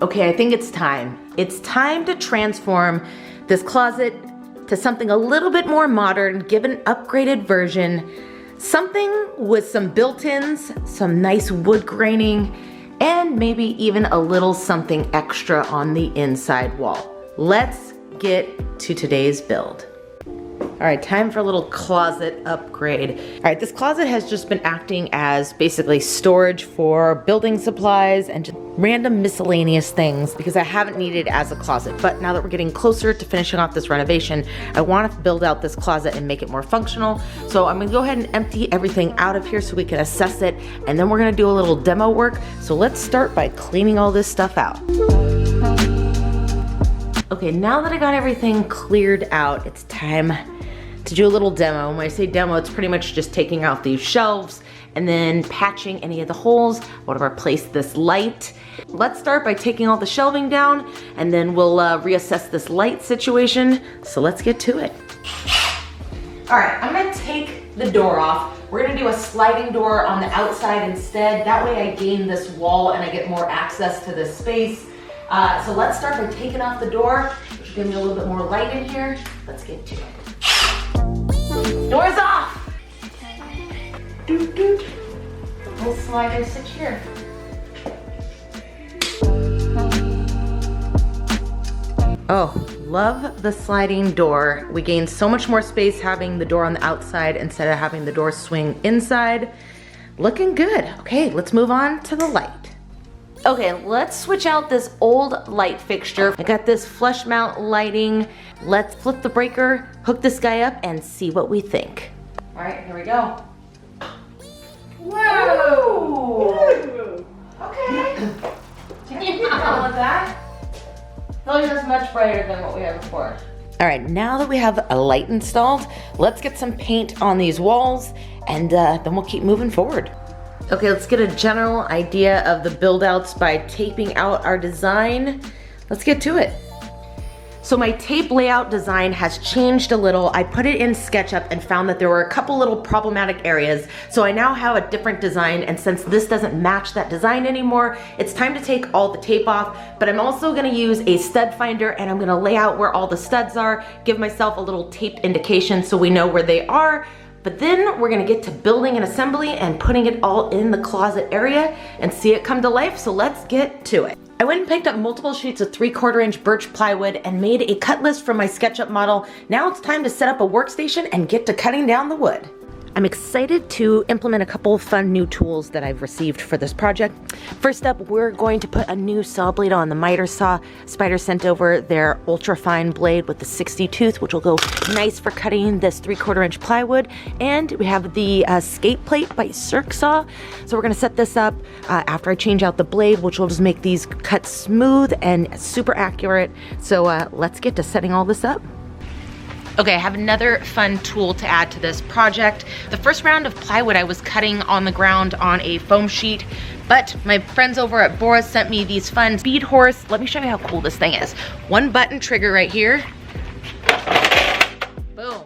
Okay, I think it's time. It's time to transform this closet to something a little bit more modern, give an upgraded version, something with some built-ins, some nice wood graining, and maybe even a little something extra on the inside wall. Let's get to today's build. All right, time for a little closet upgrade. All right, this closet has just been acting as basically storage for building supplies and just random miscellaneous things because I haven't needed it as a closet. But now that we're getting closer to finishing off this renovation, I want to build out this closet and make it more functional. So I'm gonna go ahead and empty everything out of here so we can assess it, and then we're gonna do a little demo work. So let's start by cleaning all this stuff out. Okay, now that I got everything cleared out, it's time to do a little demo. When I say demo, it's pretty much just taking out these shelves and then patching any of the holes. I want to replace this light. Let's start by taking all the shelving down, and then we'll reassess this light situation. So let's get to it. All right, I'm gonna take the door off. We're gonna do a sliding door on the outside instead. That way I gain this wall and I get more access to this space. So let's start by taking off the door, which will give me a little bit more light in here. Let's get to it. Door's off! Doot, doot. Little slider sit here. Oh, love the sliding door. We gain so much more space having the door on the outside instead of having the door swing inside. Looking good. Okay, let's move on to the light. Okay, let's switch out this old light fixture. I got this flush mount lighting. Let's flip the breaker, hook this guy up, and see what we think. All right, here we go. Whoa! Okay. Yeah, with that. Really, that's much brighter than what we had before. All right, now that we have a light installed, let's get some paint on these walls, and then we'll keep moving forward. Okay, let's get a general idea of the build outs by taping out our design. Let's get to it. So my tape layout design has changed a little. I put it in SketchUp and found that there were a couple little problematic areas. So I now have a different design, and since this doesn't match that design anymore, it's time to take all the tape off. But I'm also gonna use a stud finder, and I'm gonna lay out where all the studs are, give myself a little taped indication so we know where they are. But then we're gonna get to building an assembly and putting it all in the closet area and see it come to life, so let's get to it. I went and picked up multiple sheets of 3/4 inch birch plywood and made a cut list from my SketchUp model. Now it's time to set up a workstation and get to cutting down the wood. I'm excited to implement a couple of fun new tools that I've received for this project. First up, we're going to put a new saw blade on the miter saw. Spider sent over their ultra fine blade with the 60 tooth, which will go nice for cutting this 3/4 inch plywood. And we have the skate plate by Circ Saw. So we're gonna set this up after I change out the blade, which will just make these cuts smooth and super accurate. So let's get to setting all this up. Okay, I have another fun tool to add to this project. The first round of plywood I was cutting on the ground on a foam sheet, but my friends over at Boris sent me these fun Speed Horse. Let me show you how cool this thing is. One button trigger right here. Boom.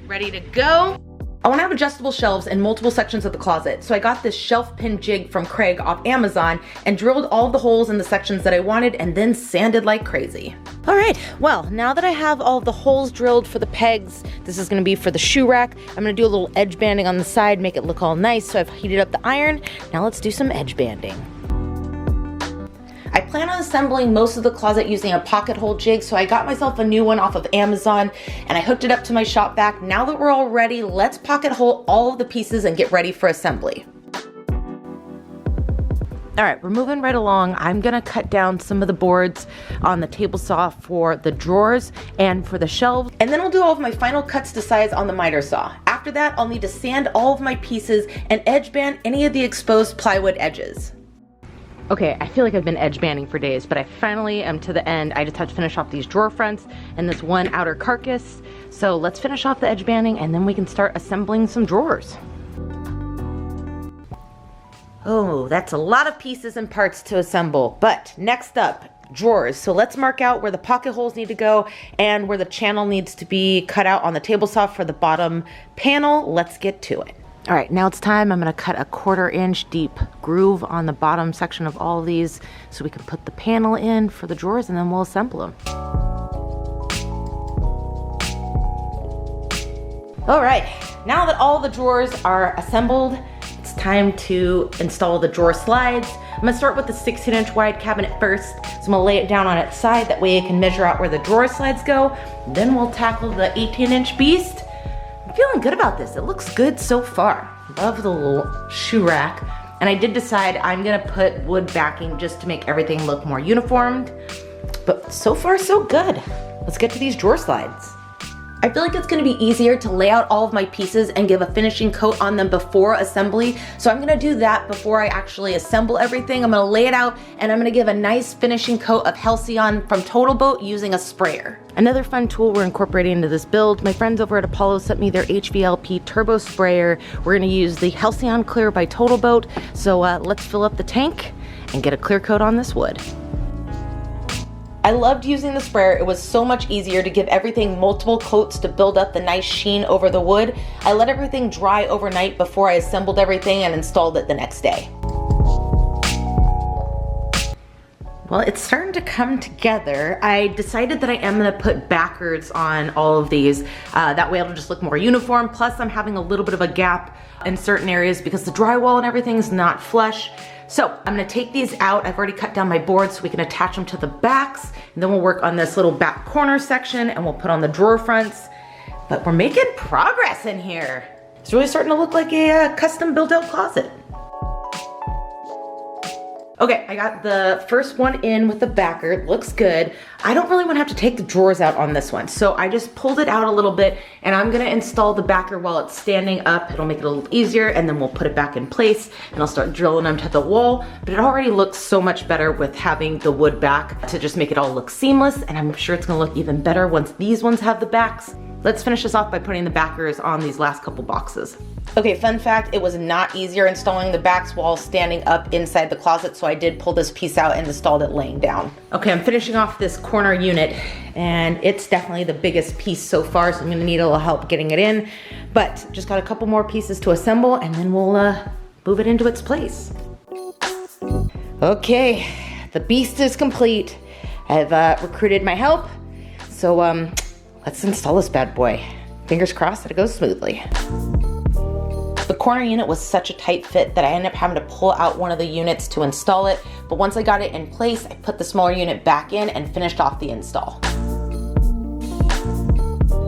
Ready to go. I want to have adjustable shelves in multiple sections of the closet, so I got this shelf pin jig from Craig off Amazon and drilled all the holes in the sections that I wanted and then sanded like crazy. All right, well, now that I have all the holes drilled for the pegs, this is going to be for the shoe rack. I'm going to do a little edge banding on the side, make it look all nice. So I've heated up the iron. Now let's do some edge banding. I plan on assembling most of the closet using a pocket hole jig, so I got myself a new one off of Amazon and I hooked it up to my shop vac. Now that we're all ready, let's pocket hole all of the pieces and get ready for assembly. All right, we're moving right along. I'm gonna cut down some of the boards on the table saw for the drawers and for the shelves, and then I'll do all of my final cuts to size on the miter saw. After that, I'll need to sand all of my pieces and edge band any of the exposed plywood edges. Okay, I feel like I've been edge banding for days, but I finally am to the end. I just have to finish off these drawer fronts and this one outer carcass. So let's finish off the edge banding and then we can start assembling some drawers. Oh, that's a lot of pieces and parts to assemble. But next up, drawers. So let's mark out where the pocket holes need to go and where the channel needs to be cut out on the table saw for the bottom panel. Let's get to it. All right, now it's time. I'm gonna cut a 1/4 inch deep groove on the bottom section of all of these so we can put the panel in for the drawers and then we'll assemble them. All right, now that all the drawers are assembled, it's time to install the drawer slides. I'm gonna start with the 16-inch wide cabinet first. So I'm gonna lay it down on its side, that way it can measure out where the drawer slides go. Then we'll tackle the 18-inch beast. I'm feeling good about this. It looks good so far. Love the little shoe rack. And I did decide I'm gonna put wood backing just to make everything look more uniformed. But so far so good. Let's get to these drawer slides. I feel like it's gonna be easier to lay out all of my pieces and give a finishing coat on them before assembly. So I'm gonna do that before I actually assemble everything. I'm gonna lay it out and I'm gonna give a nice finishing coat of Halcyon from Total Boat using a sprayer. Another fun tool we're incorporating into this build, my friends over at Apollo sent me their HVLP turbo sprayer. We're gonna use the Halcyon Clear by Total Boat. So let's fill up the tank and get a clear coat on this wood. I loved using the sprayer. It was so much easier to give everything multiple coats to build up the nice sheen over the wood. I let everything dry overnight before I assembled everything and installed it the next day. Well, it's starting to come together. I decided that I am gonna put backers on all of these. That way it'll just look more uniform. Plus I'm having a little bit of a gap in certain areas because the drywall and everything is not flush. So I'm gonna take these out. I've already cut down my boards so we can attach them to the backs. And then we'll work on this little back corner section and we'll put on the drawer fronts. But we're making progress in here. It's really starting to look like a custom built out closet. Okay, I got the first one in with the backer. It looks good. I don't really want to have to take the drawers out on this one, so I just pulled it out a little bit and I'm gonna install the backer while it's standing up. It'll make it a little easier and then we'll put it back in place and I'll start drilling them to the wall. But it already looks so much better with having the wood back to just make it all look seamless, and I'm sure it's gonna look even better once these ones have the backs. Let's finish this off by putting the backers on these last couple boxes. Okay, fun fact, it was not easier installing the backs while standing up inside the closet, so I did pull this piece out and installed it laying down. Okay, I'm finishing off this corner unit, and it's definitely the biggest piece so far, so I'm gonna need a little help getting it in, but just got a couple more pieces to assemble, and then we'll move it into its place. Okay, the beast is complete. I've recruited my help, so let's install this bad boy. Fingers crossed that it goes smoothly. The corner unit was such a tight fit that I ended up having to pull out one of the units to install it, but once I got it in place, I put the smaller unit back in and finished off the install.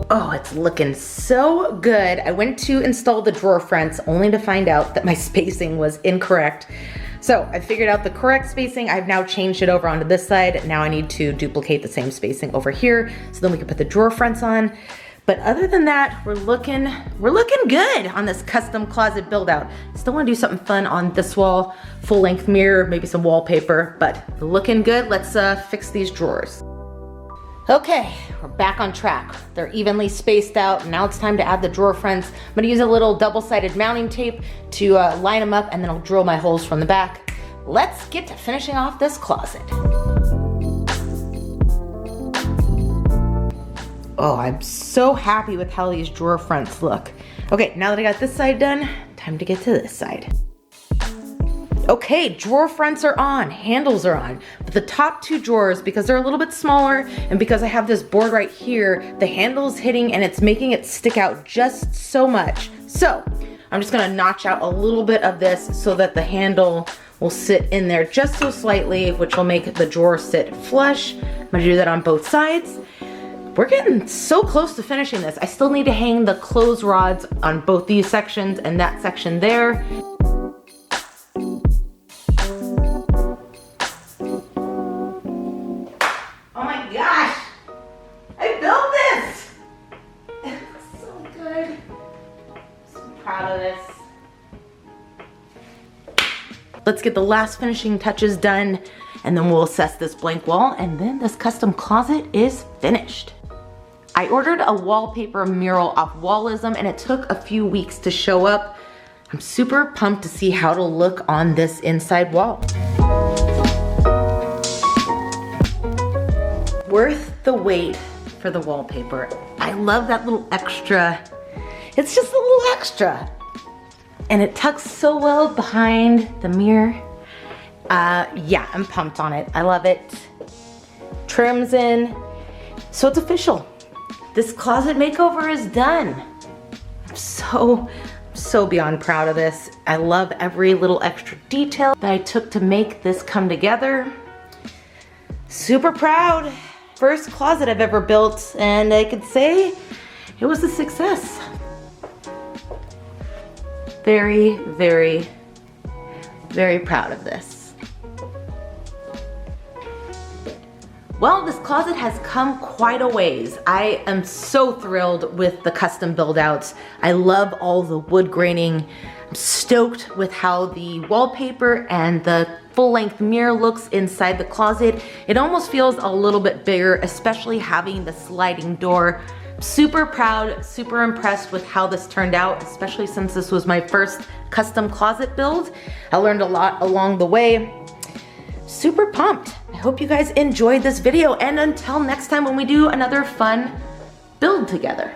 Oh, it's looking so good. I went to install the drawer fronts only to find out that my spacing was incorrect. So I figured out the correct spacing. I've now changed it over onto this side. Now I need to duplicate the same spacing over here so then we can put the drawer fronts on. But other than that, we're looking good on this custom closet build out. Still wanna do something fun on this wall, full length mirror, maybe some wallpaper, but looking good. Let's fix these drawers. Okay, we're back on track. They're evenly spaced out. Now it's time to add the drawer fronts. I'm gonna use a little double-sided mounting tape to line them up, and then I'll drill my holes from the back. Let's get to finishing off this closet. Oh, I'm so happy with how these drawer fronts look. Okay, now that I got this side done, time to get to this side. Okay, drawer fronts are on, handles are on, but the top two drawers, because they're a little bit smaller and because I have this board right here, the handle's hitting and it's making it stick out just so much. So I'm just gonna notch out a little bit of this so that the handle will sit in there just so slightly, which will make the drawer sit flush. I'm gonna do that on both sides. We're getting so close to finishing this. I still need to hang the clothes rods on both these sections and that section there. Oh my gosh, I built this! It looks so good. I'm so proud of this. Let's get the last finishing touches done and then we'll assess this blank wall, and then this custom closet is finished. I ordered a wallpaper mural off Wallism and it took a few weeks to show up. I'm super pumped to see how it'll look on this inside wall. Worth the wait for the wallpaper. I love that little extra. It's just a little extra. And it tucks so well behind the mirror. Yeah, I'm pumped on it. I love it. Trims in. So it's official. This closet makeover is done. I'm so beyond proud of this. I love every little extra detail that I took to make this come together. Super proud. First closet I've ever built, and I could say it was a success. Very, very, very proud of this. Well, this closet has come quite a ways. I am so thrilled with the custom build outs. I love all the wood graining. I'm stoked with how the wallpaper and the full-length mirror looks inside the closet. It almost feels a little bit bigger, especially having the sliding door. Super proud, super impressed with how this turned out, especially since this was my first custom closet build. I learned a lot along the way. Super pumped. I hope you guys enjoyed this video, and until next time when we do another fun build together.